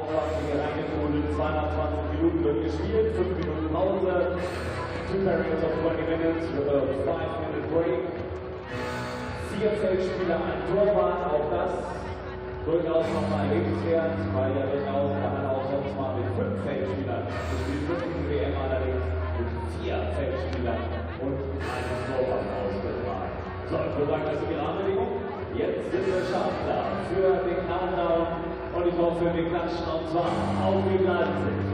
Aufwachsen hier reingetrudelt. 220 Minuten wird gespielt, 5 Minuten Pause. 2 periods of 20 minutes with a 5-minute break. 4 Feldspieler, ein Torwart, auch das durchaus nochmal erwähnenswert, weil ja durchaus kann man auch sonst mal mit 5 Feldspielern gespielt wird. Die WM allerdings mit 4 Feldspielern und einem Torwart ausgetragen. So, ich würde sagen, das ist die Rahmenbedingung. Jetzt sind wir scharf da für den Countdown und ich hoffe, wir klatschen und zwar auf die Leipzig.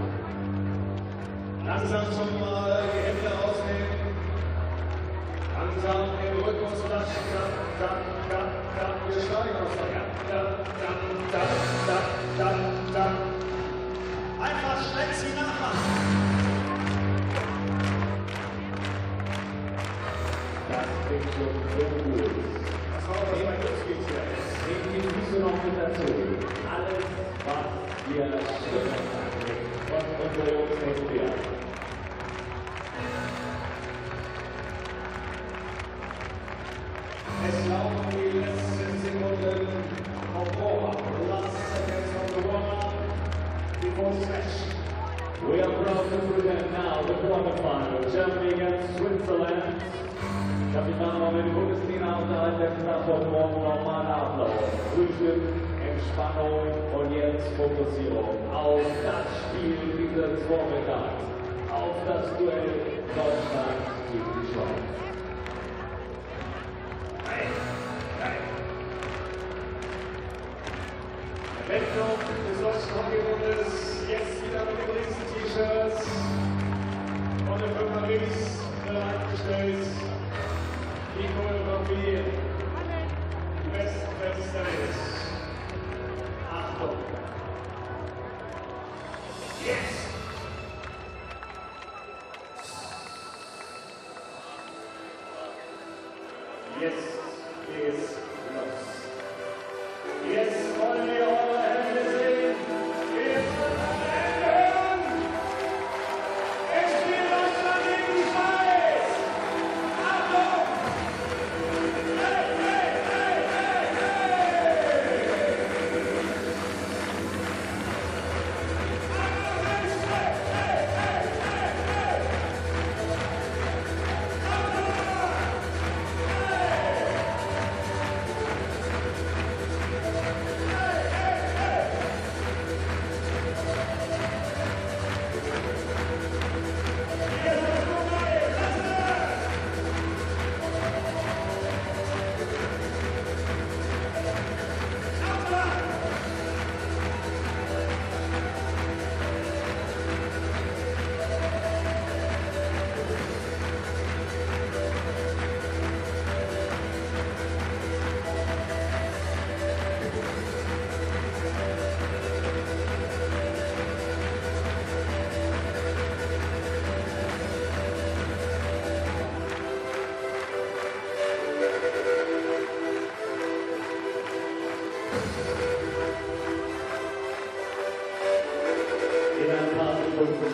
Langsam schon mal die Hände rausnehmen. Langsam den Rhythmus klatschen. Wir steigen aus der Einfach schnell sie nachmachen. Das klingt schon so gut. Das war aber mein Glücksgefühl. Nehmen die Füße noch mit dazu. Alles, was wir stimmen und unsere Jungs nicht werden. Es laufen die letzten Sekunden auf Rohr. Last seconds of the warm-up before stretch. We are proud to present now the quarterfinal. Germany against Switzerland. Kapitän Robin Bundesliga unterhalb der Knapp heute Morgen normaler Ablauf. Frühstück, Entspannung und jetzt Fokussierung auf das Spiel dieses Vormittags. Auf das Duell Deutschland gegen die Schweiz. Wettkampf des deutschen Hockeybundes, jetzt wieder mit den Riesen-T-Shirts von der Firma Milli bereitgestellt. Die Choreografie, die besten Fans der Welt. Achtung! Yes! Jetzt geht's los. Jetzt wollen wir eure Hände sehen. Jetzt wird eure Hände hören. Es spielt Deutschland gegen die Schweiz. Achtung! Hey, hey, hey, hey, hey!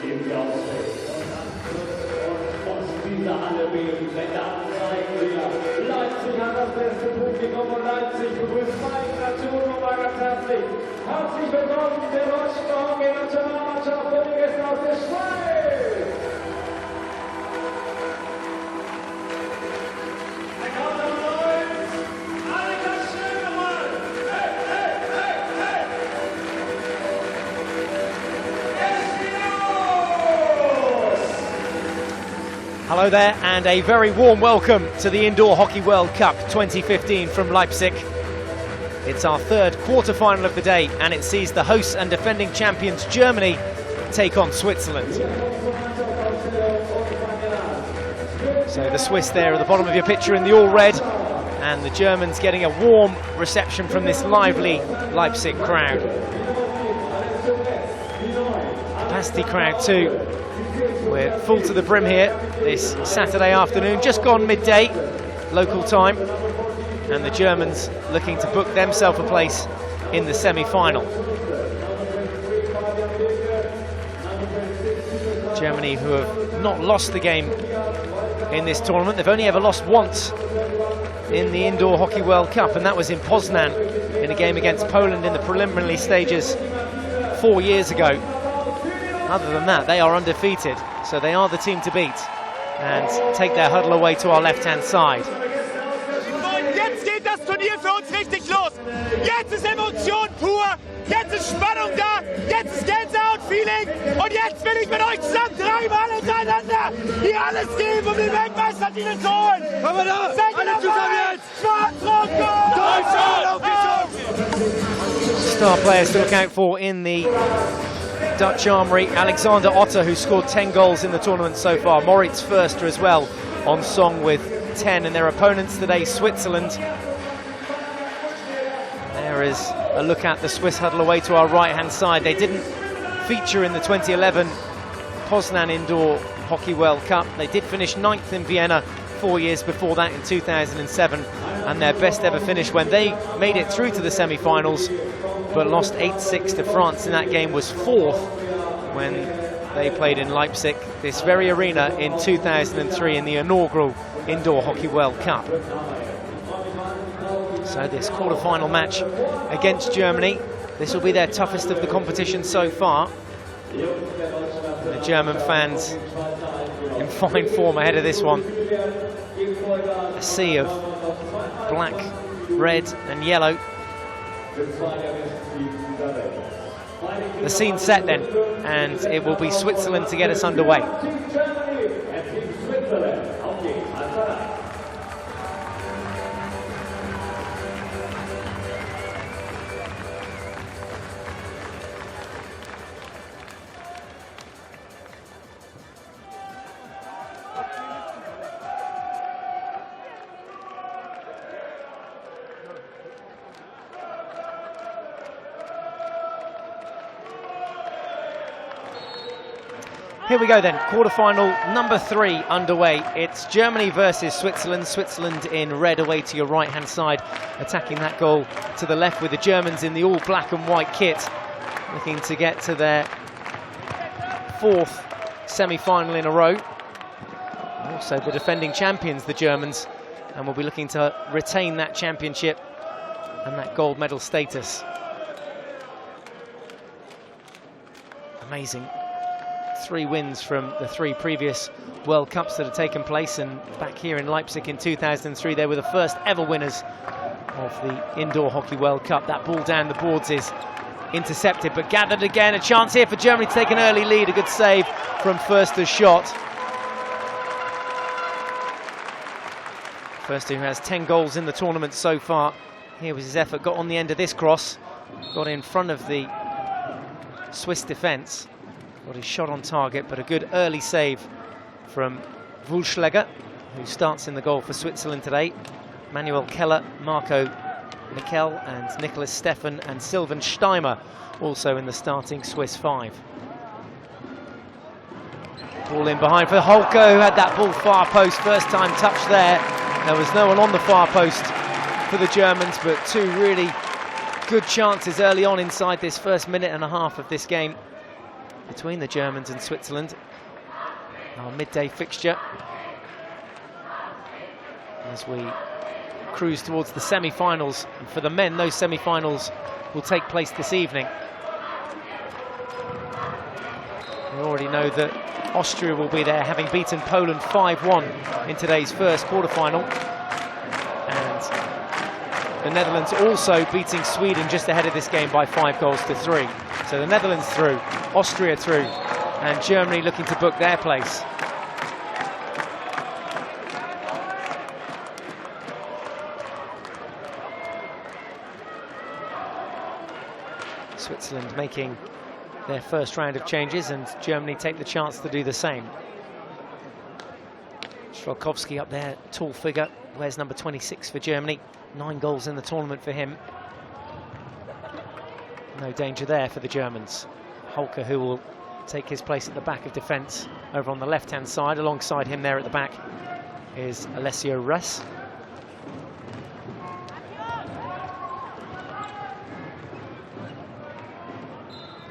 Geben wir aus. Und aus dieser Halle beben, denn dann zeigen wir, Leipzig hat das beste Publikum und Leipzig begrüßt meine Nation und mal ganz herzlich. Herzlich willkommen der deutschen Hockey-Nationalmannschaft und die Gäste aus der Schweiz. Der Countdown läuft. Alle ganz schnell nochmal. Hey, hey, hey, hey! Hello there and a very warm welcome to the Indoor Hockey World Cup 2015 from Leipzig. It's our third quarter-final of the day and it sees the hosts and defending champions Germany take on Switzerland. So the Swiss there at the bottom of your picture in the all red and the Germans getting a warm reception from this lively Leipzig crowd. Capacity crowd too. We're full to the brim here this Saturday afternoon, just gone midday local time, and the Germans looking to book themselves a place in the semi-final. Germany, who have not lost the game in this tournament, they've only ever lost once in the Indoor Hockey World Cup, and that was in Poznan in a game against Poland in the preliminary stages 4 years ago. Other than that, they are undefeated, so they are the team to beat and take their huddle away to our left-hand side. Jetzt geht das Turnier für uns richtig los. Jetzt ist Emotion pur. Jetzt ist Spannung da. Jetzt ist Gänsehaut-Feeling. Und jetzt will ich mit euch zusammen dreimal hintereinander hier alles geben, um den Weltmeistertitel zu holen. Seid ihr dabei? Schwarz-Rot, Deutschland auf die Chance! Star players to look out for in the Dutch armoury. Alexander Otter, who scored 10 goals in the tournament so far. Moritz Förster as well on song with 10, and their opponents today, Switzerland. There is a look at the Swiss huddle away to our right-hand side. They didn't feature in the 2011 Poznan Indoor Hockey World Cup. They did finish 9th in Vienna 4 years before that in 2007, and their best ever finish when they made it through to the semi-finals but lost 8-6 to France in that game was 4th when they played in Leipzig, this very arena, in 2003 in the inaugural Indoor Hockey World Cup. So this quarter-final match against Germany, this will be their toughest of the competition so far. The German fans in fine form ahead of this one. A sea of black, red and yellow. The scene set then, and it will be Switzerland to get us underway. Here we go then, quarter-final number 3 underway. It's Germany versus Switzerland. Switzerland in red away to your right-hand side, attacking that goal to the left with the Germans in the all black and white kit, looking to get to their 4th semi-final in a row. Also the defending champions, the Germans, and will be looking to retain that championship and that gold medal status. Amazing. 3 wins from the 3 previous World Cups that have taken place, and back here in Leipzig in 2003 they were the first ever winners of the Indoor Hockey World Cup. That ball down the boards is intercepted but gathered again. A chance here for Germany to take an early lead. A good save from Förster's shot. Förster, who has 10 goals in the tournament so far. Here was his effort, got on the end of this cross, got in front of the Swiss defence. Got his shot on target, but a good early save from Wulschläger, who starts in the goal for Switzerland today. Manuel Keller, Marco Mikel and Nicholas Steffen and Sylvan Steimer also in the starting Swiss 5. Ball in behind for Holker, who had that ball far post, first time touch there. There was no one on the far post for the Germans, but 2 really good chances early on inside this first minute and a half of this game between the Germans and Switzerland. Our midday fixture as we cruise towards the semi-finals. And for the men, those semi-finals will take place this evening. We already know that Austria will be there, having beaten Poland 5-1 in today's first quarter-final. And the Netherlands also beating Sweden just ahead of this game by 5-3. So the Netherlands through, Austria through, and Germany looking to book their place. Switzerland making their first round of changes, and Germany take the chance to do the same. Strelkowski up there, tall figure, wears number 26 for Germany. 9 goals in the tournament for him. No danger there for the Germans. Holker, who will take his place at the back of defence over on the left-hand side. Alongside him there at the back is Alessio Russ.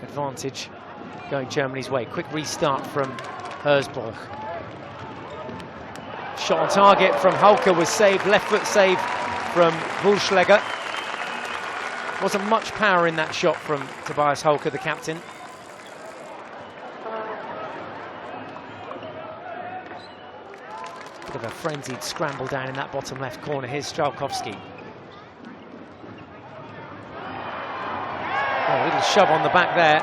Advantage going Germany's way. Quick restart from Herzberg. Shot on target from Holker was saved. Left foot save from Wulschläger. Wasn't much power in that shot from Tobias Hokey, the captain. Bit of a frenzied scramble down in that bottom left corner. Here's Strzelkowski. Oh, a little shove on the back there.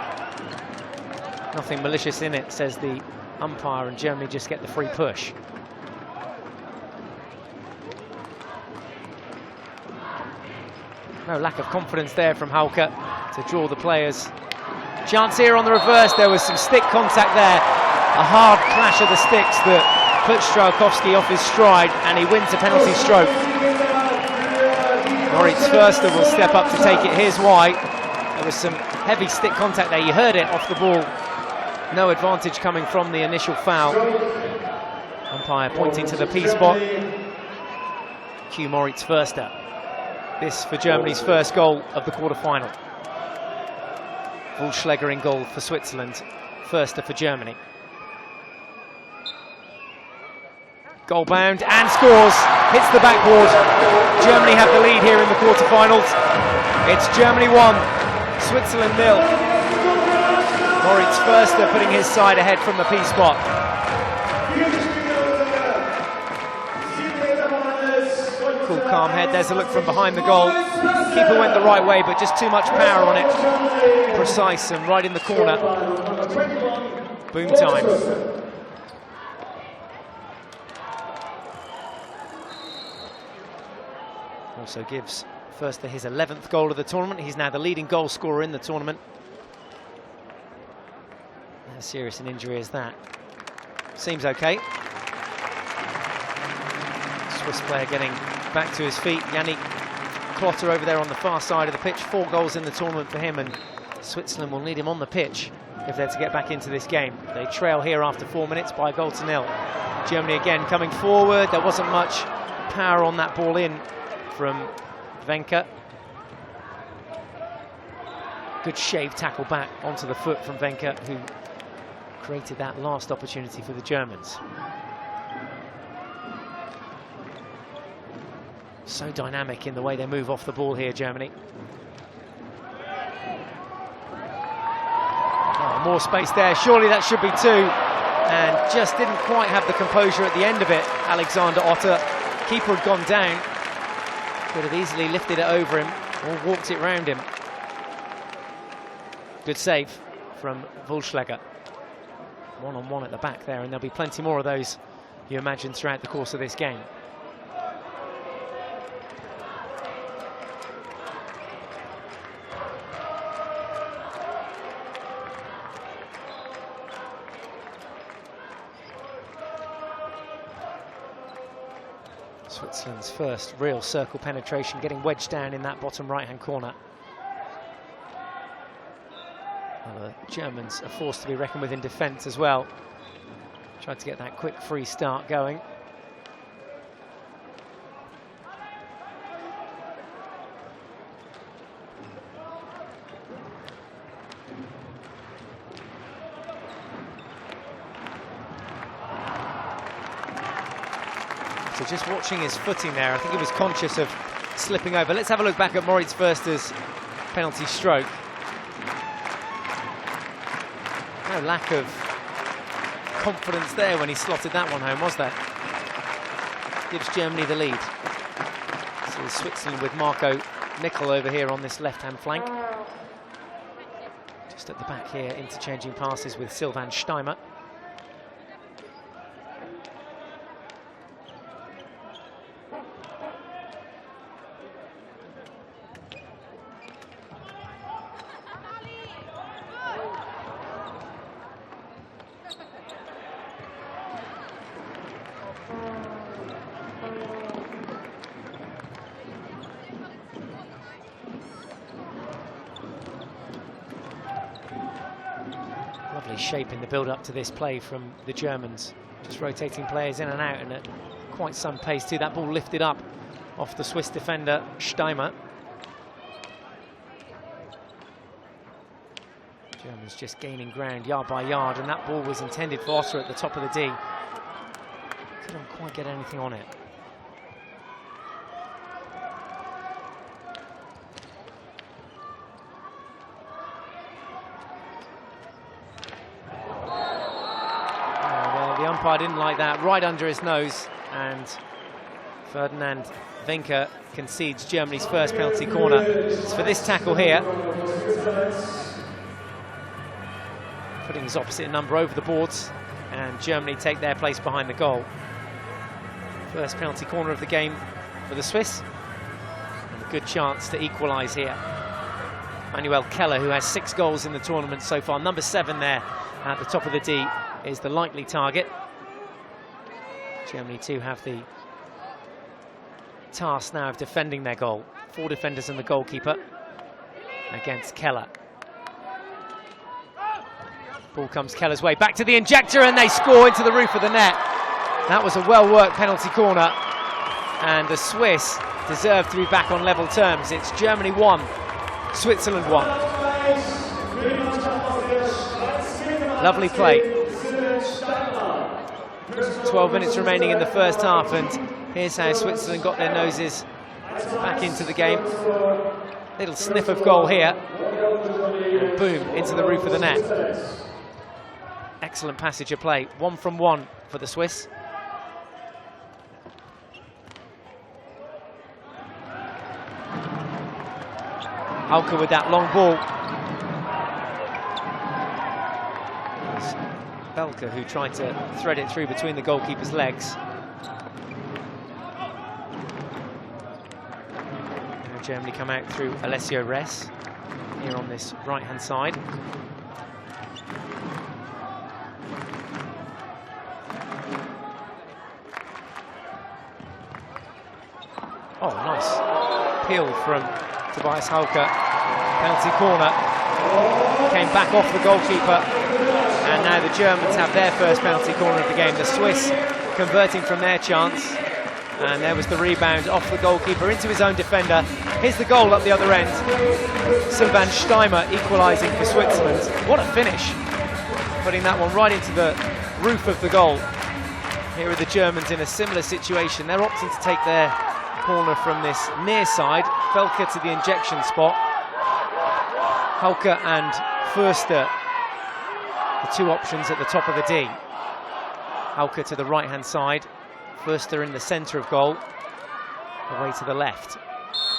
Nothing malicious in it, says the umpire, and Germany just get the free push. No lack of confidence there from Hokey to draw the players. Chance here on the reverse. There was some stick contact there. A hard clash of the sticks that put Strzelkowski off his stride, and he wins a penalty stroke. Moritz Förster will step up to take it. Here's why. There was some heavy stick contact there. You heard it off the ball. No advantage coming from the initial foul. Umpire pointing to the P spot. Cue Moritz Förster. This for Germany's first goal of the quarter-final. Wohlschläger in goal for Switzerland. Förster for Germany. Goal bound and scores. Hits the backboard. Germany have the lead here in the quarter-finals. It's Germany 1, Switzerland 0. Moritz Förster putting his side ahead from the P spot. Cool, calm head. There's a look from behind the goal. Keeper went the right way, but just too much power on it. Precise and right in the corner. Boom time. Also gives Förster his 11th goal of the tournament. He's now the leading goal scorer in the tournament. As serious an injury as that. Seems okay. Swiss player getting back to his feet. Yannick Clotter over there on the far side of the pitch. 4 goals in the tournament for him, and Switzerland will need him on the pitch if they're to get back into this game. They trail here after 4 minutes by 1-0. Germany again coming forward. There wasn't much power on that ball in from Wenke. Good shave tackle back onto the foot from Wenke, who created that last opportunity for the Germans. So dynamic in the way they move off the ball here, Germany. Oh, more space there. Surely that should be 2. And just didn't quite have the composure at the end of it, Alexander Otter. Keeper had gone down. Could have easily lifted it over him or walked it round him. Good save from Wohlschläger. 1-on-1 at the back there, and there'll be plenty more of those, you imagine, throughout the course of this game. Switzerland's first real circle penetration, getting wedged down in that bottom right-hand corner. Well, the Germans are forced to be reckoned with in defence as well. Tried to get that quick free start going. So just watching his footing there, I think he was conscious of slipping over. Let's have a look back at Moritz Förster's penalty stroke. No lack of confidence there when he slotted that one home, was there? Gives Germany the lead. So Switzerland with Marco Nickel over here on this left-hand flank. Just at the back here, interchanging passes with Sylvain Steimer. Shape in the build-up to this play from the Germans, just rotating players in and out, and at quite some pace too. That ball lifted up off the Swiss defender Steimer. Germans just gaining ground yard by yard, and that ball was intended for Otter at the top of the D. Couldn't quite get anything on it. umpire didn't like that, right under his nose, and Ferdinand Wenker concedes Germany's first penalty corner. It's for this tackle here, putting his opposite number over the boards, and Germany take their place behind the goal. First penalty corner of the game for the Swiss, and a good chance to equalise here. Manuel Keller, who has 6 goals in the tournament so far, number 7 there at the top of the D, is the likely target. Germany too have the task now of defending their goal. 4 defenders and the goalkeeper against Keller. Ball comes Keller's way, back to the injector, and they score into the roof of the net. That was a well-worked penalty corner, and the Swiss deserve to be back on level terms. It's Germany 1, Switzerland 1. Lovely play. 12 minutes remaining in the first half, and here's how Switzerland got their noses back into the game. Little sniff of goal here, and boom, into the roof of the net. Excellent passage of play. 1 from 1 for the Swiss. Hokey with that long ball. Belka who tried to thread it through between the goalkeeper's legs. Now Germany come out through Alessio Res here on this right-hand side. Oh, nice peel from Tobias Hokey. Penalty corner. Came back off the goalkeeper. And now the Germans have their first penalty corner of the game. The Swiss converting from their chance. And there was the rebound off the goalkeeper into his own defender. Here's the goal up the other end. Sylvain Steimer equalising for Switzerland. What a finish. Putting that one right into the roof of the goal. Here are the Germans in a similar situation. They're opting to take their corner from this near side. Belka to the injection spot. Hokey and Förster, the 2 options at the top of the D. Hokey to the right-hand side. Förster in the centre of goal. Away to the left.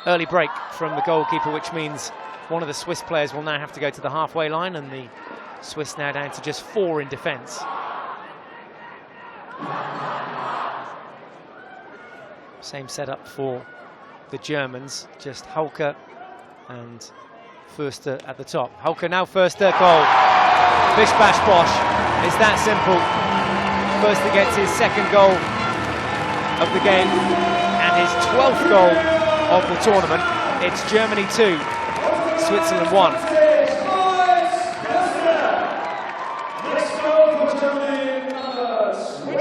Early break from the goalkeeper, which means one of the Swiss players will now have to go to the halfway line, and the Swiss now down to just 4 in defence. Same setup for the Germans, just Hokey and Förster at the top. Hokey now, Förster, goal. Bish bash bosh, it's that simple. Förster gets his 2nd goal of the game and his 12th goal of the tournament. It's Germany 2, Switzerland 1.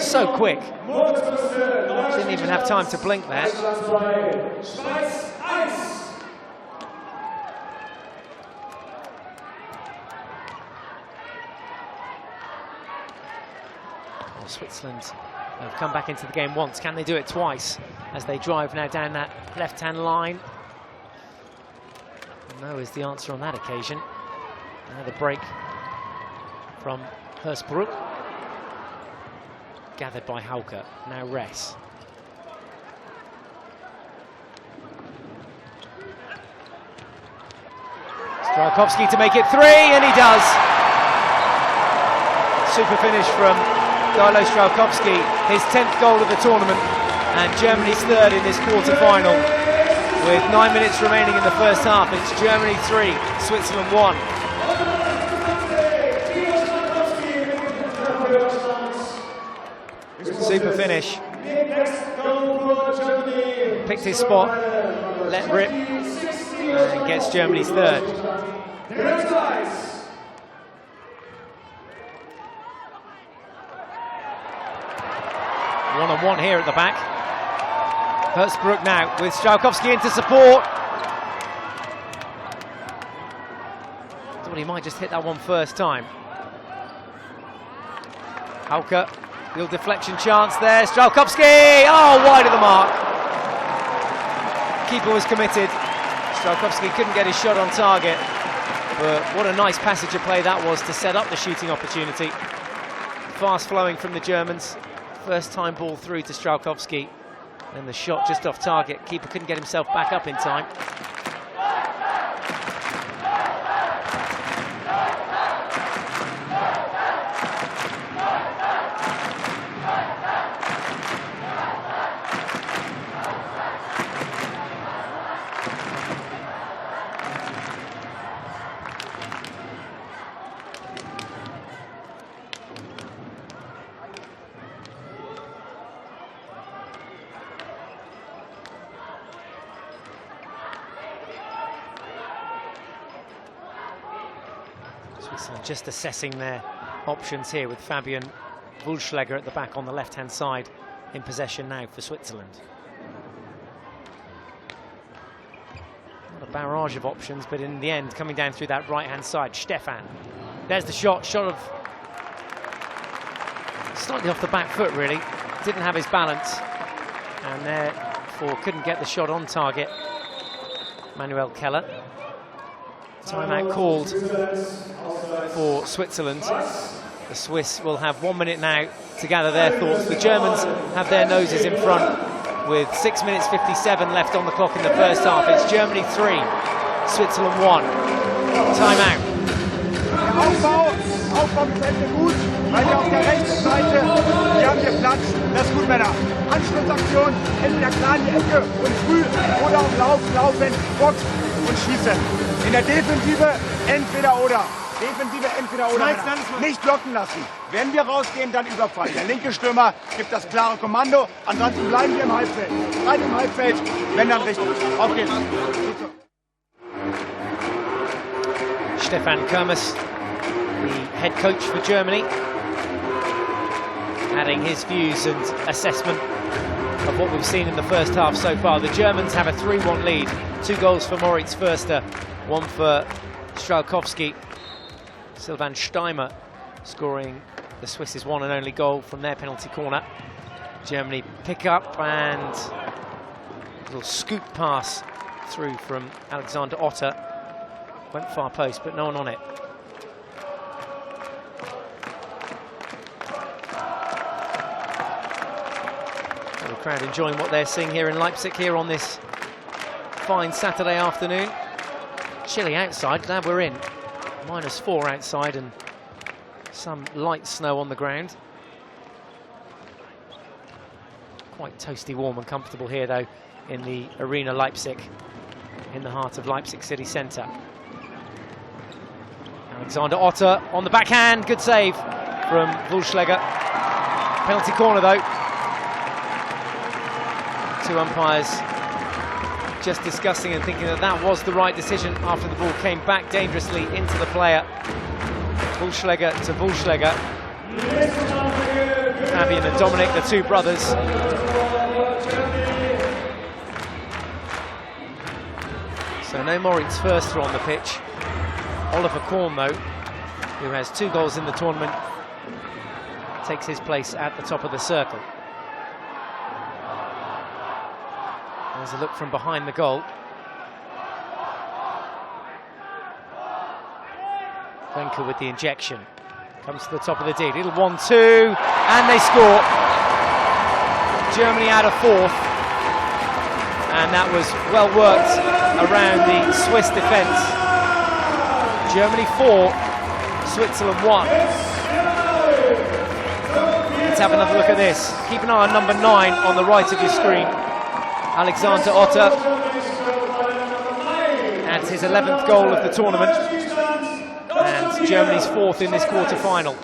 So quick. Didn't even have time to blink there. Well, Switzerland have come back into the game once. Can they do it twice as they drive now down that left-hand line? No is the answer on that occasion. Now the break from Hersbruck. Gathered by Hokey. Now Res. Strelkowski to make it 3, and he does. Super finish from Dilo Strelkowski, his 10th goal of the tournament, and Germany's 3rd in this quarter-final. With 9 minutes remaining in the first half, it's Germany 3, Switzerland 1. Super finish. Picked his spot, let rip, and gets Germany's 3rd. 1-on-1 here at the back. Hersbruck now with Strelkowski into support. Thought he might just hit that one first time. Hokey, little deflection chance there. Strelkowski, oh, wide of the mark. Keeper was committed. Strelkowski couldn't get his shot on target, but what a nice passage of play that was to set up the shooting opportunity fast flowing from the Germans. First time ball through to Strałkowski. And the shot just off target. Keeper couldn't get himself back up in time. Switzerland just assessing their options here with Fabian Wulschläger at the back on the left-hand side in possession now for Switzerland. Not a barrage of options, but in the end, coming down through that right-hand side, Stefan. There's the shot of slightly off the back foot, really. Didn't have his balance, and therefore couldn't get the shot on target. Manuel Keller. Timeout called for Switzerland. The Swiss will have 1 minute now to gather their thoughts. The Germans have their noses in front with 6 minutes 57 left on the clock in the first half. It's Germany 3, Switzerland 1. Timeout. Aufbau gefällt mir gut, weil wir auf der rechten Seite, hier haben wir Platz, das ist gut, Männer. Anschlussaktion, entweder klar in die Ecke und früh oder auf Laufen, Box und schießen. In der Defensive entweder oder. Defensive entweder oder. Nicht blocken lassen. Wenn wir rausgehen, dann Überfall. Der linke Stürmer gibt das klare Kommando, ansonsten bleiben wir im Halbfeld. Bleiben im Halbfeld, wenn dann richtig. Auf geht's. Stefan Kermes, the head coach for Germany, adding his views and assessment of what we've seen in the first half so far. The Germans have a 3-1 lead. 2 goals for Moritz Förster, 1 for Strałkowski. Sylvain Steimer scoring the Swiss' one and only goal from their penalty corner. Germany pick up and a little scoop pass through from Alexander Otter. Went far post, but no one on it. So the crowd enjoying what they're seeing here in Leipzig here on this fine Saturday afternoon. Chilly outside, glad we're in. -4 outside and some light snow on the ground. Quite toasty warm and comfortable here though in the Arena Leipzig, in the heart of Leipzig city centre. Alexander Otter on the backhand, good save from Wulschläger. Penalty corner though. 2 umpires just discussing and thinking that that was the right decision after the ball came back dangerously into the player. Wulschläger to Wulschläger. Fabian and Dominic, the 2 brothers. So no Moritz Förster on the pitch. Oliver Korn though, who has 2 goals in the tournament, takes his place at the top of the circle. There's a look from behind the goal. Wenker with the injection. Comes to the top of the D. Little 1-2, and they score. Germany out of 4th. And that was well worked around the Swiss defence. Germany 4, Switzerland 1. Let's have another look at this. Keep an eye on number 9 on the right of your screen. Alexander Otter adds his 11th goal of the tournament and Germany's 4th in this quarter-final.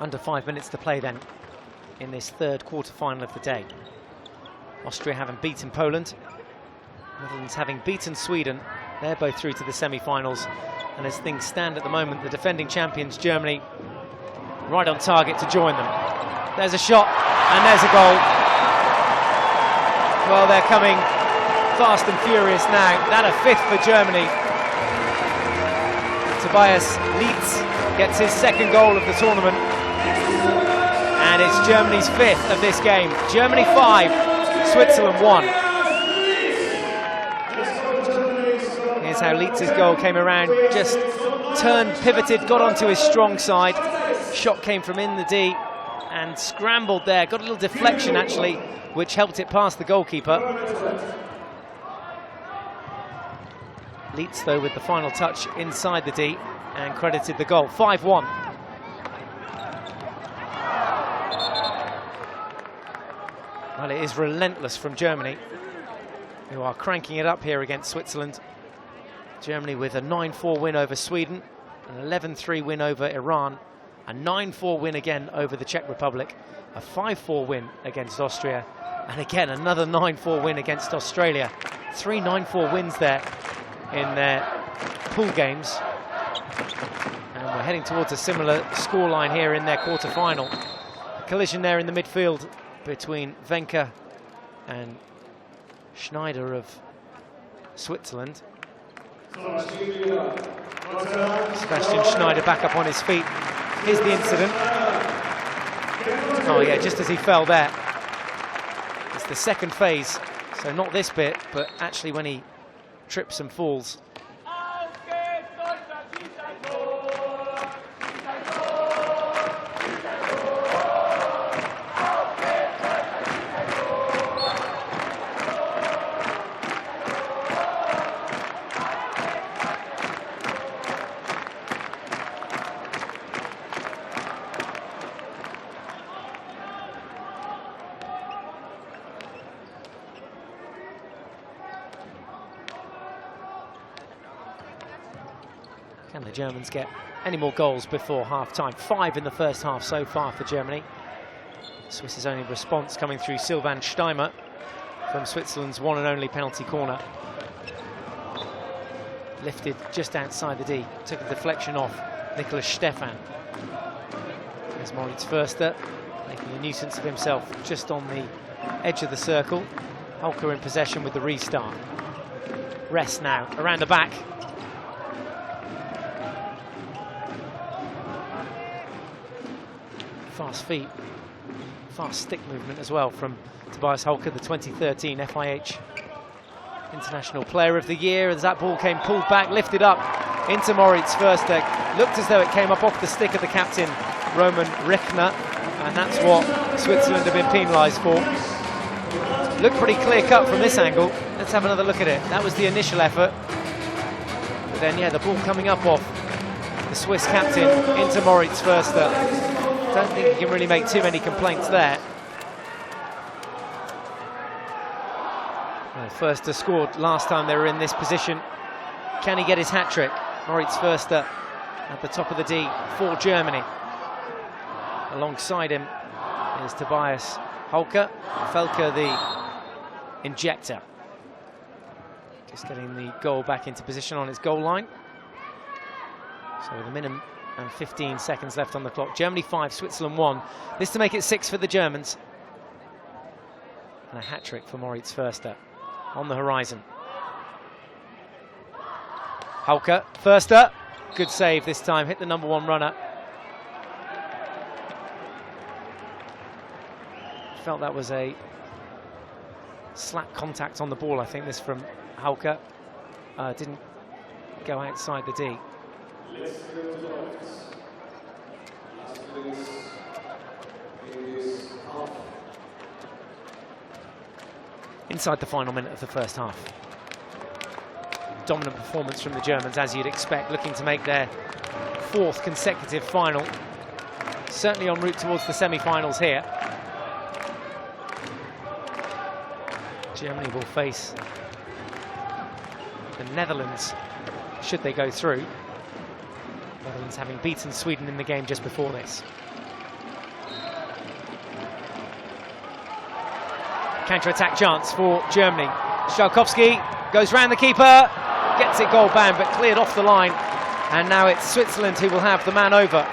Under 5 minutes to play then in this 3rd quarter-final of the day. Austria having beaten Poland, Netherlands having beaten Sweden. They're both through to the semi-finals, and as things stand at the moment, the defending champions Germany right on target to join them. There's a shot and there's a goal. Well, they're coming fast and furious now. That a 5th for Germany. Tobias Lietz gets his 2nd goal of the tournament, and it's Germany's 5th of this game. Germany 5, Switzerland 1. Here's how Lietz's goal came around, just turned, pivoted, got onto his strong side. Shot came from in the D and scrambled there, got a little deflection actually, which helped it past the goalkeeper. Lietz though with the final touch inside the D and credited the goal. 5-1. Well, it is relentless from Germany, who are cranking it up here against Switzerland. Germany with a 9-4 win over Sweden, an 11-3 win over Iran, a 9-4 win again over the Czech Republic, a 5-4 win against Austria, and again another 9-4 win against Australia. 3 9-4 wins there in their pool games. And we're heading towards a similar scoreline here in their quarter-final. A collision there in the midfield between Wenke and Schneider of Switzerland. Sebastian Schneider back up on his feet. Here's the incident. Oh yeah, just as he fell there. It's the second phase, so not this bit, but actually when he trips and falls. Can the Germans get any more goals before half-time? 5 in the first half so far for Germany. Swiss's only response coming through Sylvain Steimer from Switzerland's one and only penalty corner. Lifted just outside the D, took a deflection off Nicholas Stephan. There's Moritz Förster, making a nuisance of himself just on the edge of the circle. Hokey in possession with the restart. Rest now, around the back. Fast feet, fast stick movement as well from Tobias Hokey, the 2013 FIH International Player of the Year. As that ball came pulled back, lifted up into Moritz Förster. Looked as though it came up off the stick of the captain, Roman Rechner, and that's what Switzerland have been penalised for. Looked pretty clear-cut from this angle. Let's have another look at it. That was the initial effort. But then, yeah, the ball coming up off the Swiss captain into Moritz Förster. Don't think he can really make too many complaints there. Well, Förster scored last time they were in this position. Can he get his hat-trick? Moritz Förster at the top of the D for Germany. Alongside him is Tobias Hokey. Felke, the injector. Just getting the goal back into position on his goal line. So the minimum and 15 seconds left on the clock. Germany 5, Switzerland 1. This to make it 6 for the Germans. And a hat-trick for Moritz Förster on the horizon. Hokey, Förster. Good save this time, hit the #1 runner. Felt that was a slap contact on the ball, I think, this from Hokey. Didn't go outside the D. Inside the final minute of the first half. Dominant performance from the Germans, as you'd expect, looking to make their 4th consecutive final. Certainly en route towards the semi-finals here. Germany will face the Netherlands, should they go through. Netherlands having beaten Sweden in the game just before this. Counter-attack chance for Germany. Shalkowski goes round the keeper, gets it goal bound, but cleared off the line. And now it's Switzerland who will have the man over.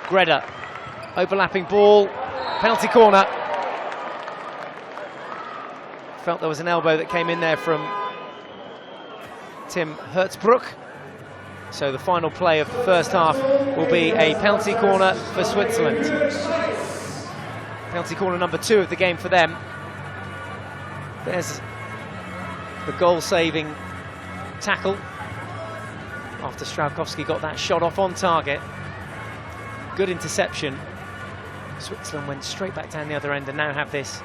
Greda, overlapping ball, penalty corner. Felt there was an elbow that came in there from Tim Hertzbruch. So the final play of the first half will be a penalty corner for Switzerland. Penalty corner #2 of the game for them. There's the goal-saving tackle after Strałkowski got that shot off on target. Good interception. Switzerland went straight back down the other end and now have this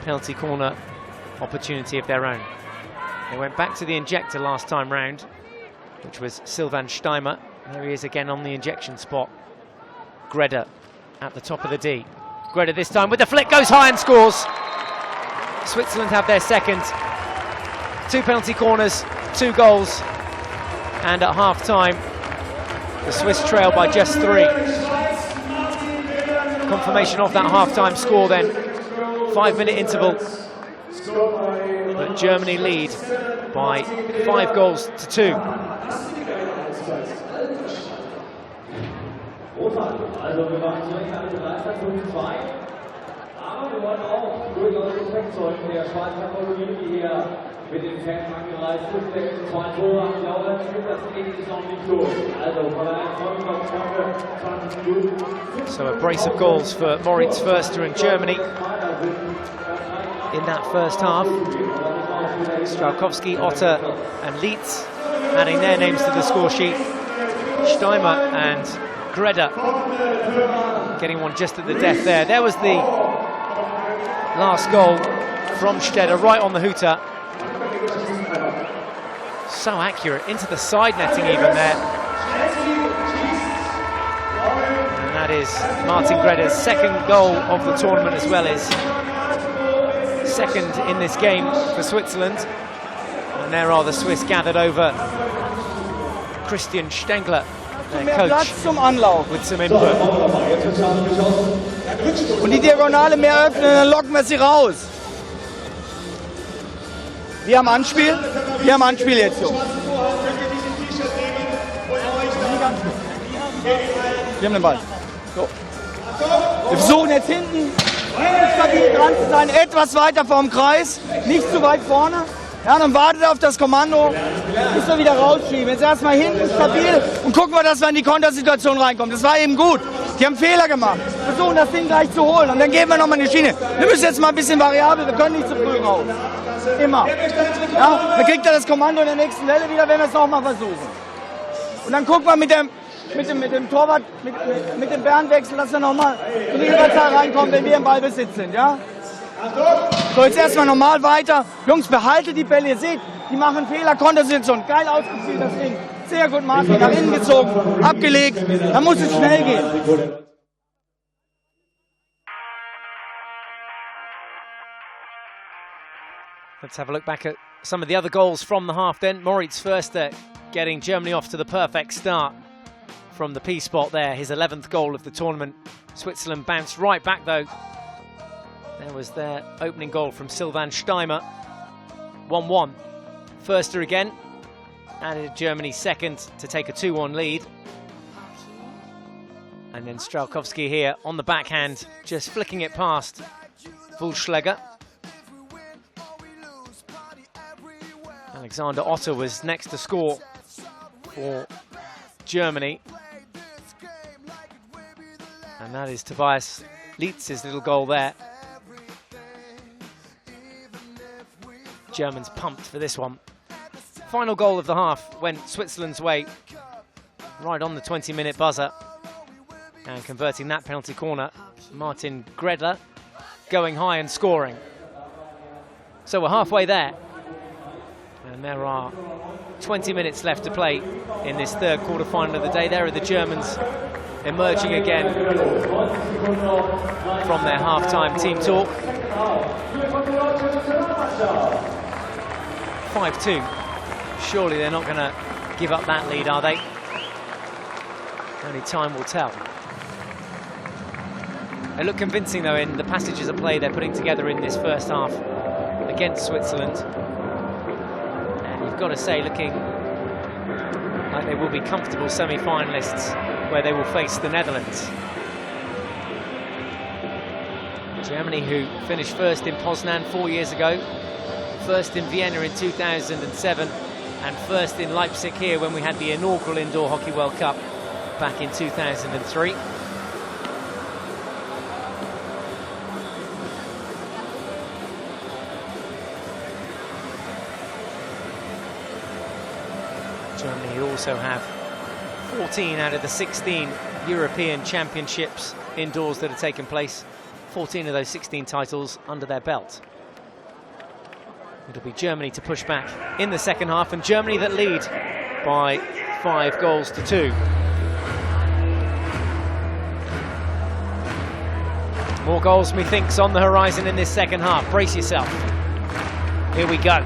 penalty corner opportunity of their own. They went back to the injector last time round, which was Sylvain Steimer. There he is again on the injection spot. Greda at the top of the D. Greda this time with the flick, goes high and scores. Switzerland have their second. 2 penalty corners, 2 goals, and at half-time, the Swiss trail by just 3. Confirmation of that half-time score then. 5-minute interval. But Germany lead by 5 goals to 2. Also wir waren zunächst alle begeistert, 5-2. Aber wir wollen auch durchaus Respekt zollen der Schweizer Kolonie, die hier mit den Fans angereist ist. 2 Tore, ich glaube, das Ding ist noch nicht durch. Also von daher freuen wir uns auf 20 Minuten. So a brace of goals for Moritz Förster and Germany in that first half. Strałkowski, Otter and Lietz adding their names to the score sheet. Steimer and Greda getting one just at the death there. There was the last goal from Steder, right on the hooter. So accurate, into the side netting even there. And that is Martin Greda's second goal of the tournament, as well as second in this game for Switzerland. And there are the Swiss gathered over Christian Stengler, their coach, with some input. Und die Diagonale mehr öffnen, dann locken wir sie raus. Wir haben Anspiel jetzt, Jungs. Wir haben den Ball. So. Wir versuchen jetzt hinten stabil dran zu sein, etwas weiter vorm Kreis, nicht zu weit vorne. Ja, dann wartet auf das Kommando, bis wir wieder rausschieben. Jetzt erstmal hinten stabil und gucken wir, dass wir in die Kontersituation reinkommen. Das war eben gut. Die haben Fehler gemacht. Versuchen das Ding gleich zu holen und dann gehen wir nochmal in die Schiene. Wir müssen jetzt mal ein bisschen variabel, wir können nicht zu früh raus. Immer. Ja, dann kriegt er das Kommando in der nächsten Welle wieder, wenn wir es nochmal versuchen. Und dann gucken wir mit dem Torwart, mit dem Bernwechsel, dass wir nochmal in die Überzahl reinkommen, wenn wir im Ballbesitz sind. Ja? So, jetzt erstmal normal weiter. Jungs, behaltet die Bälle. Ihr seht, die machen Fehler, Kontersituation. Geil ausgespielt, das Ding. Sehr gut, Martin, nach innen gezogen, abgelegt. Da muss es schnell gehen. Let's have a look back at some of the other goals from the half then. Moritz Förster getting Germany off to the perfect start from the P spot there, his 11th goal of the tournament. Switzerland bounced right back though. There was their opening goal from Sylvain Steimer. 1-1. Förster again added Germany's second to take a 2-1 lead. And then Strałkowski here on the backhand, just flicking it past Wulschläger. Alexander Otter was next to score for Germany. And that is Tobias Lietz's little goal there. Germans pumped for this one. Final goal of the half went Switzerland's way, right on the 20-minute buzzer. And converting that penalty corner, Martin Greda going high and scoring. So we're halfway there. And there are 20 minutes left to play in this third quarter-final of the day. There are the Germans emerging again from their half-time team talk. 5-2. Surely they're not going to give up that lead, are they? Only time will tell. They look convincing, though, in the passages of play they're putting together in this first half against Switzerland. And you've got to say, looking like they will be comfortable semi-finalists where they will face the Netherlands. Germany, who finished first in Poznan 4 years ago, first in Vienna in 2007, and first in Leipzig here when we had the inaugural Indoor Hockey World Cup back in 2003. Germany who also have 14 out of the 16 European Championships indoors that have taken place. 14 of those 16 titles under their belt. It'll be Germany to push back in the second half, and Germany that lead by 5 goals to 2. More goals, methinks, on the horizon in this second half. Brace yourself. Here we go.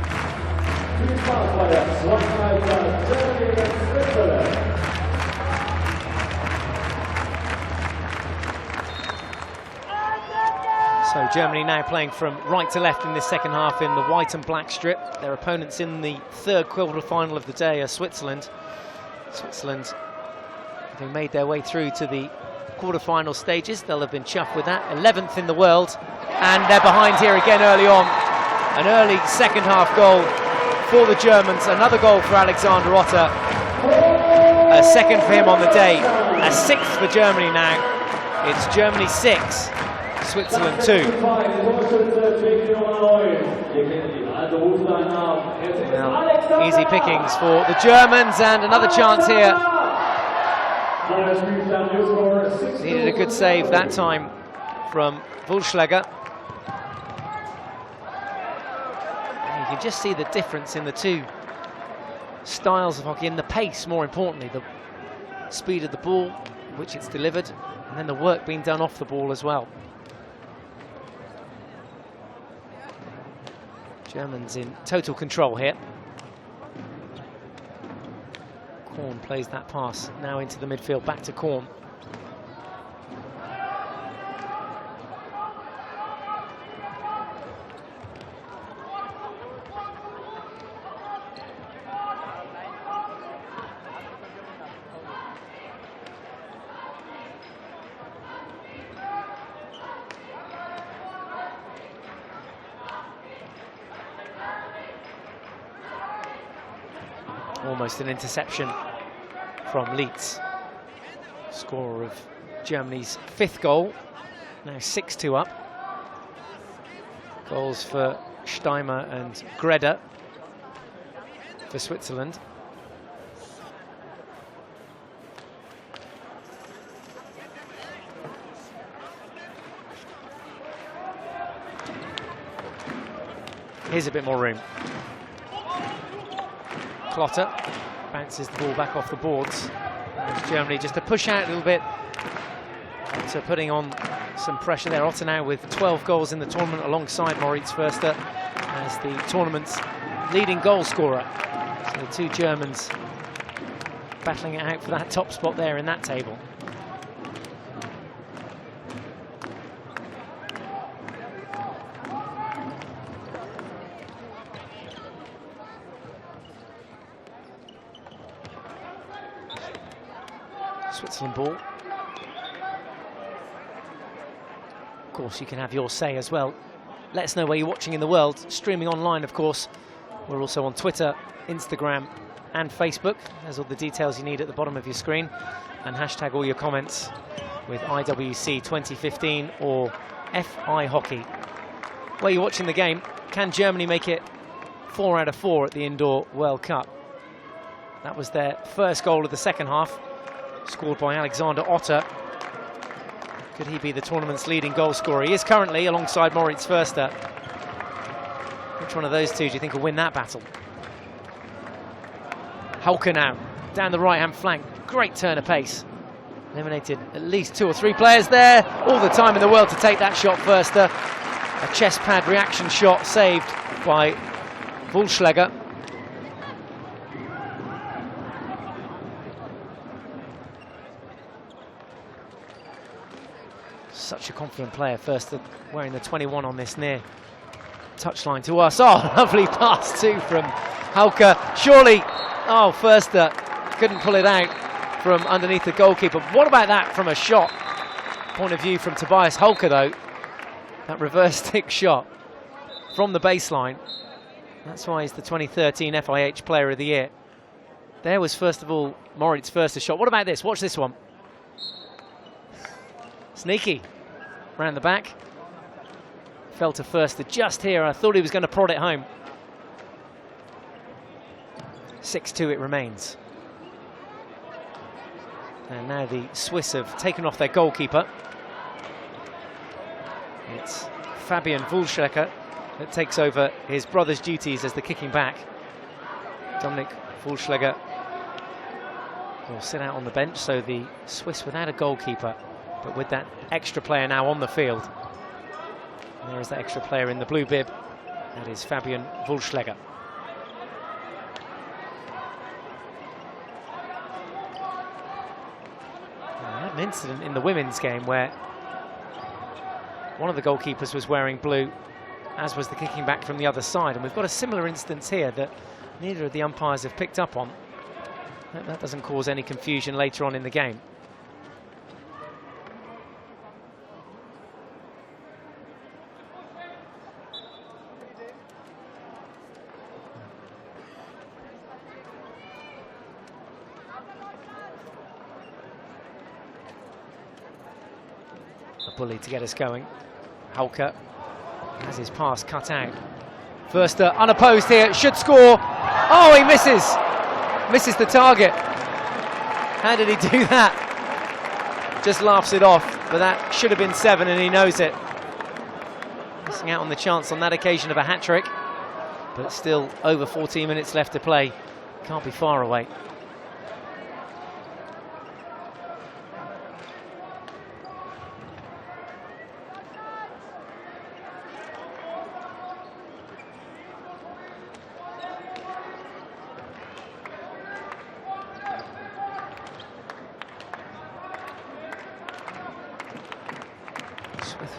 So Germany now playing from right to left in this second half in the white and black strip. Their opponents in the third quarter-final of the day are Switzerland. Switzerland, having made their way through to the quarter-final stages, they'll have been chuffed with that. 11th in the world, and they're behind here again early on. An early second half goal for the Germans. Another goal for Alexander Otter. A second for him on the day. A 6th for Germany now. It's Germany 6. Switzerland 2. Well, easy pickings for the Germans, and another chance here. Needed a good save that time from Wuhlschläger. And you can just see the difference in the two styles of hockey, and the pace, more importantly, the speed of the ball, which it's delivered, and then the work being done off the ball as well. Germans in total control here. Korn plays that pass now into the midfield, back to Korn. Almost an interception from Leitz, scorer of Germany's 5th goal, now 6-2 up. Goals for Steimer and Greder for Switzerland. Here's a bit more room. Klotter bounces the ball back off the boards. There's Germany just to push out a little bit. So putting on some pressure there. Otter now with 12 goals in the tournament alongside Moritz Förster as the tournament's leading goal scorer. So the two Germans battling it out for that top spot there in that table. Switzerland ball. Of course, you can have your say as well. Let us know where you're watching in the world. Streaming online, of course. We're also on Twitter, Instagram and Facebook. There's all the details you need at the bottom of your screen. And hashtag all your comments with IWC 2015 or FI Hockey. Where you're watching the game, can Germany make it 4 out of 4 at the Indoor World Cup? That was their first goal of the second half, scored by Alexander Otter. Could he be the tournament's leading goal scorer? He is currently alongside Moritz Förster. Which one of those two do you think will win that battle? Hokey now, down the right-hand flank. Great turn of pace. Eliminated at least 2 or 3 players there. All the time in the world to take that shot, Förster. A chest pad reaction shot saved by Wuhlschläger. Such a confident player, Förster wearing the 21 on this near touchline to us. Oh, lovely pass too from Hokey. Surely, oh, Förster couldn't pull it out from underneath the goalkeeper. What about that from a shot point of view from Tobias Hokey though? That reverse stick shot from the baseline. That's why he's the 2013 FIH Player of the Year. There was first of all Moritz Förster's shot. What about this? Watch this one. Sneaky. Round the back. Fell to Förster just here. I thought he was going to prod it home. 6-2 it remains. And now the Swiss have taken off their goalkeeper. It's Fabian Wulschlecker that takes over his brother's duties as the kicking back. Dominik Wulschlecker will sit out on the bench, so the Swiss without a goalkeeper, but with that extra player now on the field. And there is that extra player in the blue bib. That is Fabian Wulschlecker. An incident in the women's game where one of the goalkeepers was wearing blue, as was the kicking back from the other side, and we've got a similar instance here that neither of the umpires have picked up on. That doesn't cause any confusion later on in the game. A bully to get us going. Hokey has his pass cut out. Förster unopposed here, should score. Oh, he misses! Misses the target. How did he do that? Just laughs it off, but that should have been 7 and he knows it. Missing out on the chance on that occasion of a hat-trick, but still over 14 minutes left to play. Can't be far away.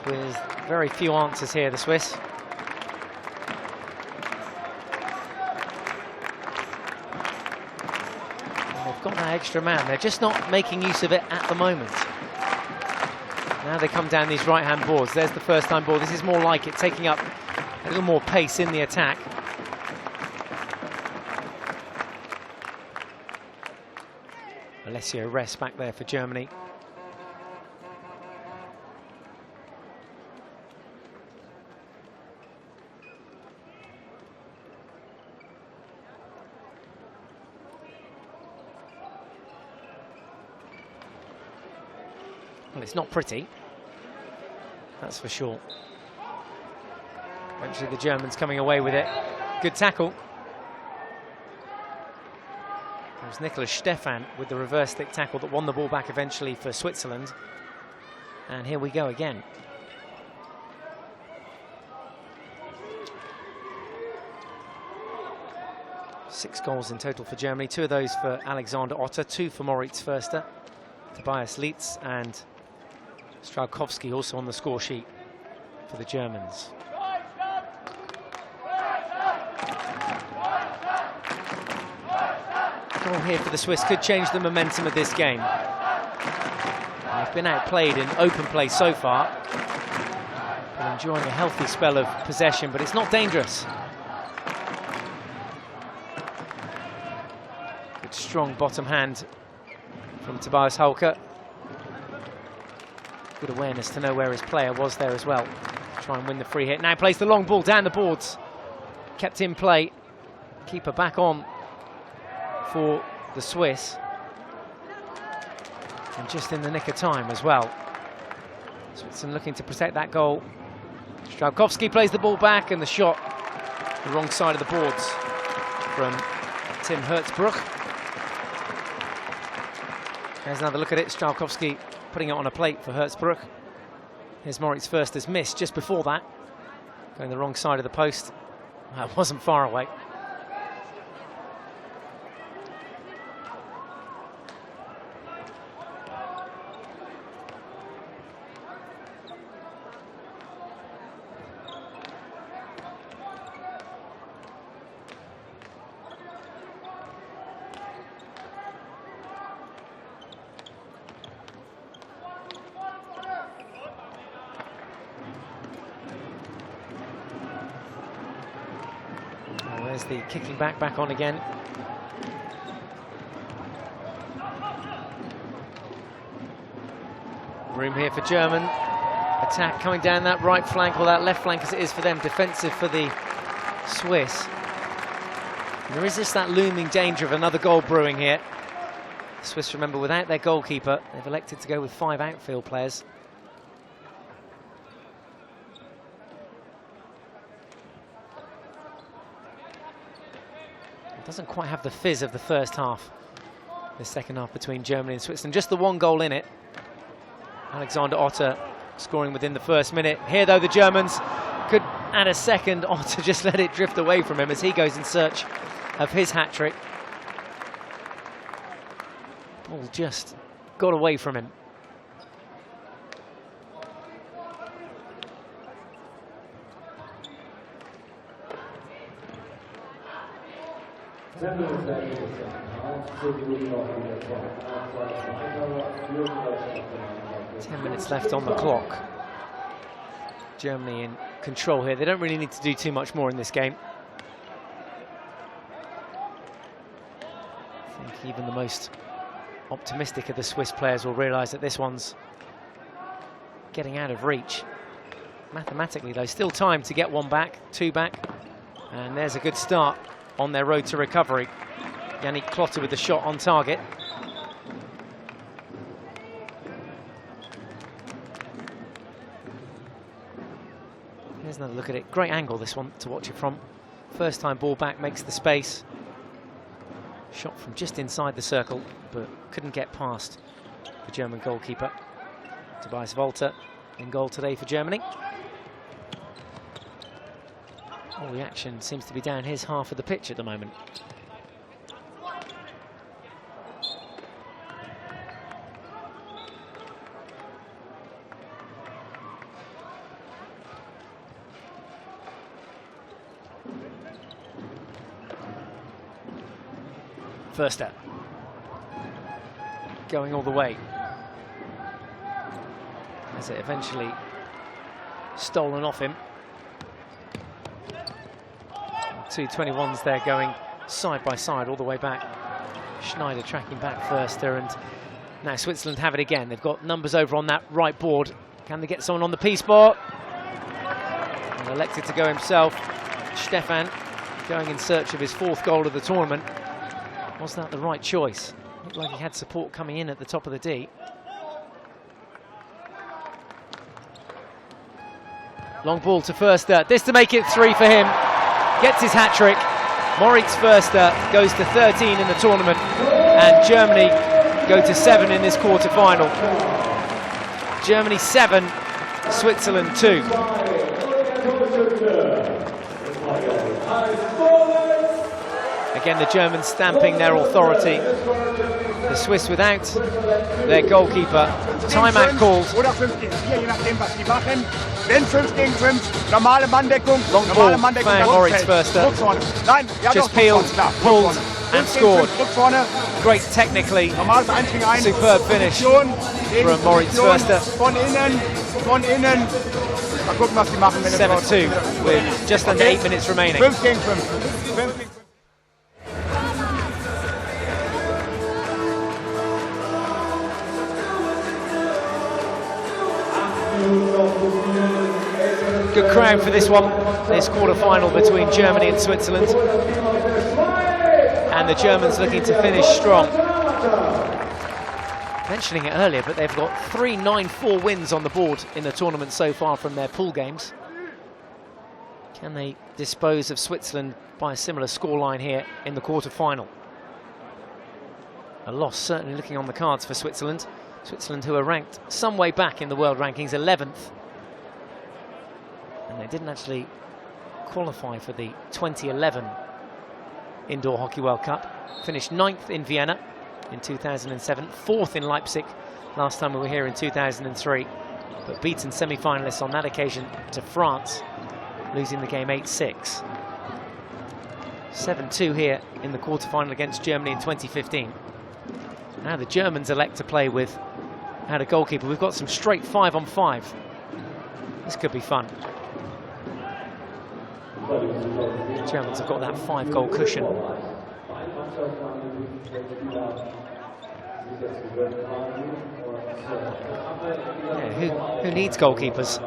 With very few answers here, the Swiss. And they've got that extra man. They're just not making use of it at the moment. Now they come down these right-hand boards. There's the first-time ball. This is more like it, taking up a little more pace in the attack. Alessio Ress back there for Germany. Well, it's not pretty, that's for sure. Eventually the Germans coming away with it. Good tackle. It was Nicholas Stephan with the reverse stick tackle that won the ball back eventually for Switzerland. And here we go again. Six goals in total for Germany, 2 of those for Alexander Otter, 2 for Moritz Förster, Tobias Lietz and Strałkowski also on the score sheet for the Germans. Goal here for the Swiss could change the momentum of this game. They've been outplayed in open play so far. They're enjoying a healthy spell of possession, but it's not dangerous. Good strong bottom hand from Tobias Hokey. Good awareness to know where his player was there as well. Try and win the free hit. Now plays the long ball down the boards. Kept in play. Keeper back on for the Swiss. And just in the nick of time as well. Switzerland looking to protect that goal. Strałkowski plays the ball back and the shot the wrong side of the boards from Tim Hertzbruch. There's another look at it. Strałkowski putting it on a plate for Hertzbruch. Here's Moritz Förster's miss just before that. Going the wrong side of the post. That wasn't far away. There's the kicking back on again. Room here for German. Attack coming down that right flank, or that left flank as it is for them. Defensive for the Swiss. And there is just that looming danger of another goal brewing here. The Swiss, remember, without their goalkeeper, they've elected to go with 5 outfield players. It doesn't quite have the fizz of the first half. The second half between Germany and Switzerland. Just the 1 goal in it. Alexander Otter scoring within the first minute. Here, though, the Germans could add a second. Otter just let it drift away from him as he goes in search of his hat-trick. Ball just got away from him. Ten minutes left on the clock. Germany in control here. They don't really need to do too much more in this game. I think even the most optimistic of the Swiss players will realise that this one's getting out of reach. Mathematically, though, still time to get 1 back, 2 back, and there's a good start on their road to recovery. Yannick Clotter with the shot on target. Here's another look at it. Great angle, this one, to watch it from. First time ball back, makes the space. Shot from just inside the circle, but couldn't get past the German goalkeeper. Tobias Walter in goal today for Germany. All the action seems to be down his half of the pitch at the moment. Förster going all the way, as it eventually stolen off him. 2 21s there going side by side all the way back. Schneider tracking back Förster, and now Switzerland have it again. They've got numbers over on that right board. Can they get someone on the P-spot? And elected to go himself. Stefan going in search of his 4th goal of the tournament. Was that the right choice? Looked like he had support coming in at the top of the D. Long ball to Förster. This to make it 3 for him. Gets his hat-trick. Moritz Förster goes to 13 in the tournament, and Germany go to 7 in this quarter-final. Germany 7, Switzerland 2. Again, the Germans stamping their authority. The Swiss without their goalkeeper. Timeout called. Oder 5 gegen 4, je nachdem, was die machen. Wenn 5 gegen 5, normale Manndeckung, Long normale ball, Manndeckung. Moritz Förster. Nein, ja, Just doch, peeled, klar, pulled, and scored. Vorne. Great technically. Normales 1 gegen 1. Superb finish from Moritz Förster. Von innen, von innen. Mal gucken, was die machen. 7-2 with just under 8 minutes remaining. 5 gegen 5. 5 gegen 5. Good crowd for this one, this quarter-final between Germany and Switzerland. And the Germans looking to finish strong. Mentioning it earlier, but they've got 3 9-4 wins on the board in the tournament so far from their pool games. Can they dispose of Switzerland by a similar scoreline here in the quarter-final? A loss certainly looking on the cards for Switzerland. Switzerland, who are ranked some way back in the world rankings, 11th. And they didn't actually qualify for the 2011 Indoor Hockey World Cup. Finished 9th in Vienna in 2007, 4th in Leipzig last time we were here in 2003, but beaten semi-finalists on that occasion to France, losing the game 8-6. 7-2 here in the quarter-final against Germany in 2015. Now the Germans elect to play without a goalkeeper. We've got some straight 5-on-5. This could be fun. The Germans have got that 5-goal cushion. Yeah, who needs goalkeepers?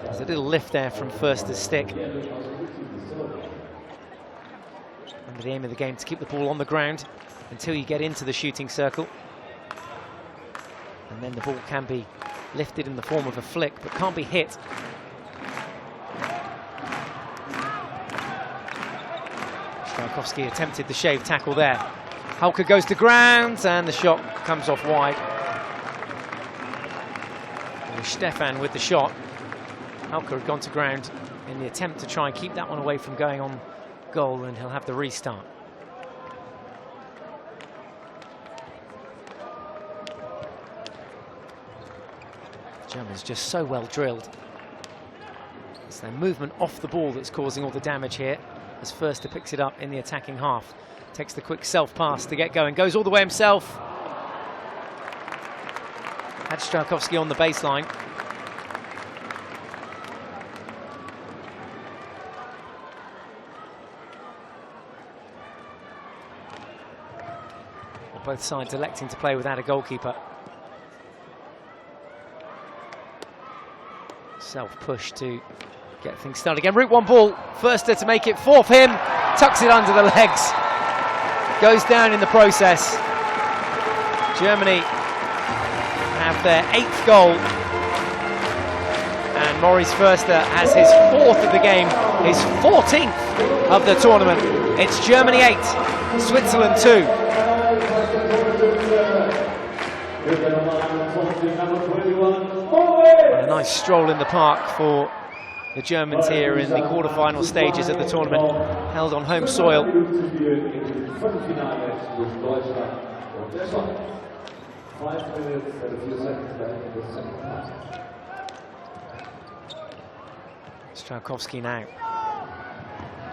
There's a little lift there from Förster's stick. Remember, the aim of the game to keep the ball on the ground until you get into the shooting circle. And then the ball can be lifted in the form of a flick, but can't be hit. Strzelkowski attempted the shave tackle there. Hulker goes to ground, and the shot comes off wide. Stefan with the shot. Hulker had gone to ground in the attempt to try and keep that one away from going on goal, and he'll have the restart. Germans just so well drilled. It's their movement off the ball that's causing all the damage here, as Förster picks it up in the attacking half. Takes the quick self-pass to get going, goes all the way himself. Had Strzelkowski on the baseline. Both sides electing to play without a goalkeeper. Self-push to get things started again. Route one ball, Förster to make it 4 for him. Tucks it under the legs. Goes down in the process. Germany have their 8th goal. And Maurice Förster has his 4th of the game, his 14th of the tournament. It's Germany 8, Switzerland 2. A nice stroll in the park for the Germans here in the quarter-final stages of the tournament, held on home soil. Strzelkowski now.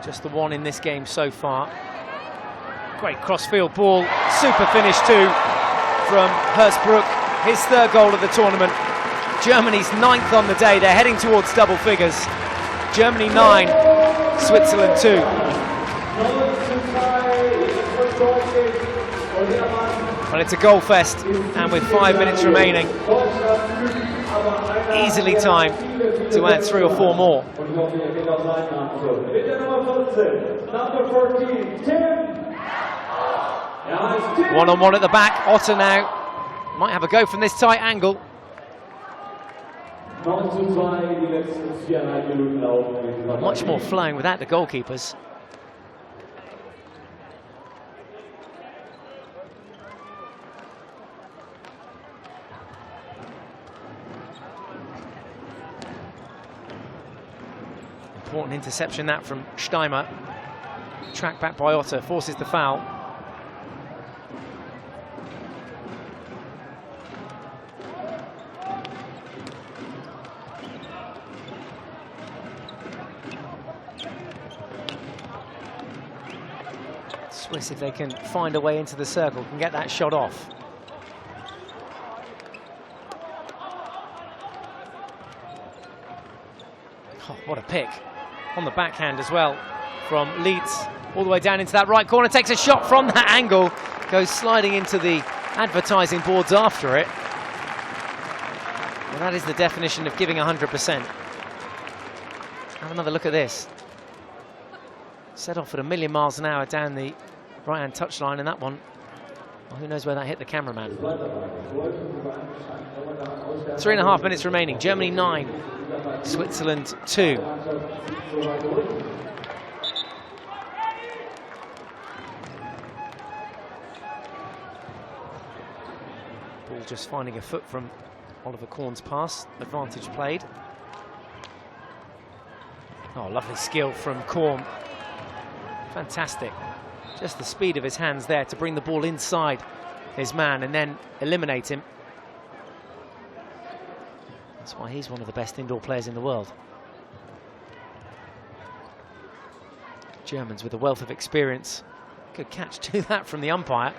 Just the one in this game so far. Great cross-field ball, super finish too from Hersbruck, his 3rd goal of the tournament. Germany's 9th on the day, they're heading towards double figures. Germany 9, Switzerland 2. Well, it's a goal fest, and with 5 minutes remaining, easily time to add 3 or 4 more. One-on-one at the back. Otter now might have a go from this tight angle. Much more flowing without the goalkeepers. Important interception that from Steimer. Tracked back by Otter, forces the foul. Swiss, if they can find a way into the circle, can get that shot off. Oh, what a pick. On the backhand as well from Leeds. All the way down into that right corner, takes a shot from that angle. Goes sliding into the advertising boards after it. Well, that is the definition of giving 100%. Have another look at this. Set off at 1,000,000 miles an hour down the right-hand touchline, and that one, well, who knows where that hit the cameraman. 3.5 minutes remaining. Germany 9, Switzerland 2. Ball just finding a foot from Oliver Korn's pass. Advantage played. Oh, lovely skill from Korn. Fantastic. Just the speed of his hands there to bring the ball inside his man and then eliminate him. That's why he's one of the best indoor players in the world. Germans with a wealth of experience. Good catch to that from the umpire.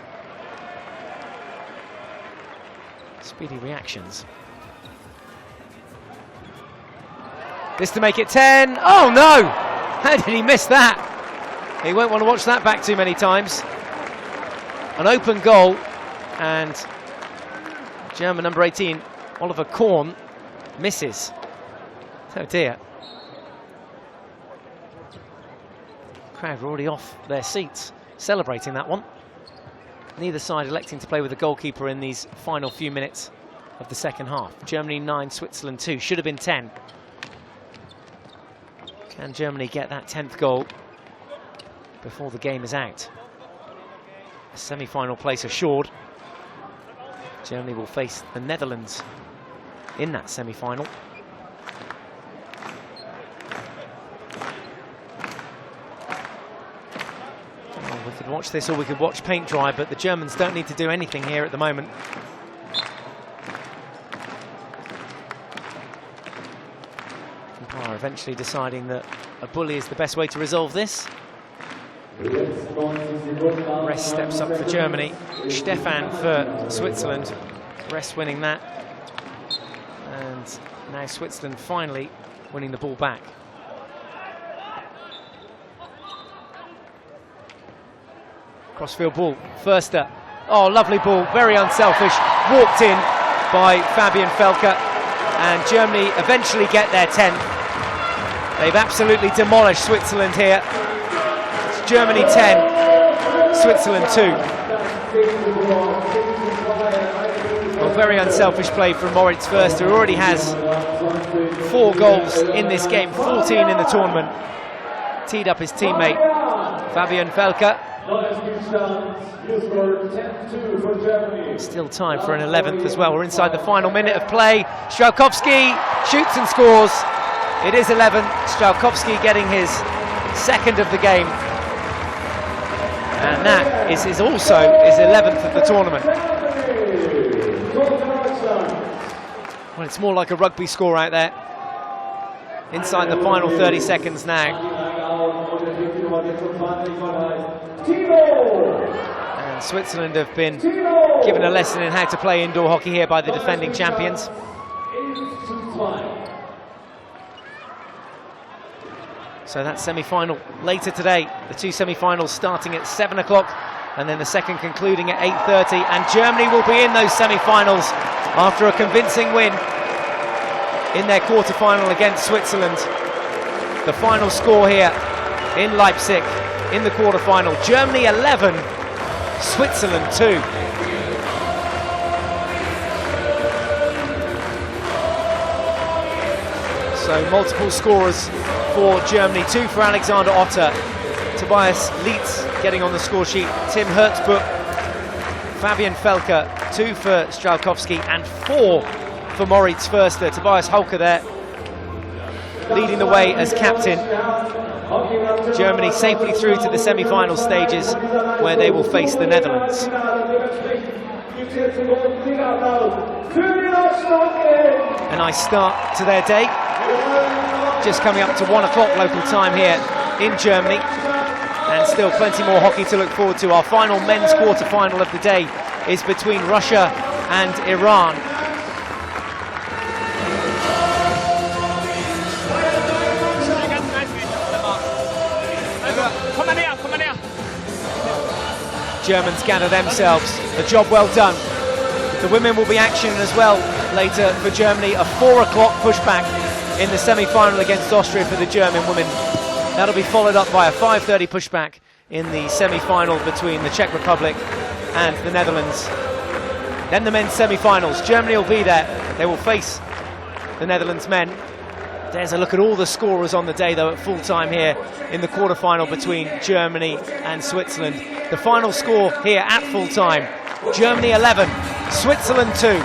Speedy reactions. This to make it 10. Oh no! How did he miss that? He won't want to watch that back too many times. An open goal, and German number 18, Oliver Korn, misses. Oh dear. Crowd are already off their seats, celebrating that one. Neither side electing to play with a goalkeeper in these final few minutes of the second half. Germany 9, Switzerland 2. Should have been 10. Can Germany get that 10th goal before the game is out? A semi-final place assured. Germany will face the Netherlands in that semi-final. We could watch this or we could watch paint dry, but the Germans don't need to do anything here at the moment. Umpire eventually deciding that a bully is the best way to resolve this. Rest steps up for Germany. Stefan for Switzerland. Rest winning that. And now Switzerland finally winning the ball back. Crossfield ball, Förster. Oh, lovely ball, very unselfish. Walked in by Fabian Felker. And Germany eventually get their 10th. They've absolutely demolished Switzerland here. It's Germany 10, Switzerland 2. Well, very unselfish play from Moritz Förster, who already has 4 goals in this game, 14 in the tournament. Teed up his teammate, Fabian Felker. Still time for an 11th as well. We're inside the final minute of play. Strzelkowski shoots and scores. It is 11. Strzelkowski getting his 2nd of the game. And that is also his 11th of the tournament. Well, it's more like a rugby score out there. Inside the final 30 seconds now. And Switzerland have been given a lesson in how to play indoor hockey here by the defending champions. So that semi-final later today. The 2 semi-finals starting at 7 o'clock and then the second concluding at 8:30. And Germany will be in those semi-finals after a convincing win in their quarter-final against Switzerland. The final score here in Leipzig in the quarter-final. Germany 11, Switzerland 2. So multiple scorers for Germany. 2 for Alexander Otter. Tobias Lietz getting on the score sheet. Tim Hertzbuch, Fabian Felker. 2 for Strzelkowski and 4 for Moritz Förster. Tobias Hulker there leading the way as captain. Germany safely through to the semi-final stages where they will face the Netherlands. A nice start to their day. Just coming up to 1 o'clock local time here in Germany. And still plenty more hockey to look forward to. Our final men's quarter-final of the day is between Russia and Iran. Germans gather themselves. A job well done. The women will be action as well later for Germany. A 4 o'clock pushback in the semi-final against Austria for the German women. That'll be followed up by a 5:30 pushback in the semi-final between the Czech Republic and the Netherlands. Then the men's semi-finals. Germany will be there. They will face the Netherlands men. There's a look at all the scorers on the day, though, at full time here in the quarter-final between Germany and Switzerland. The final score here at full time, Germany 11, Switzerland 2.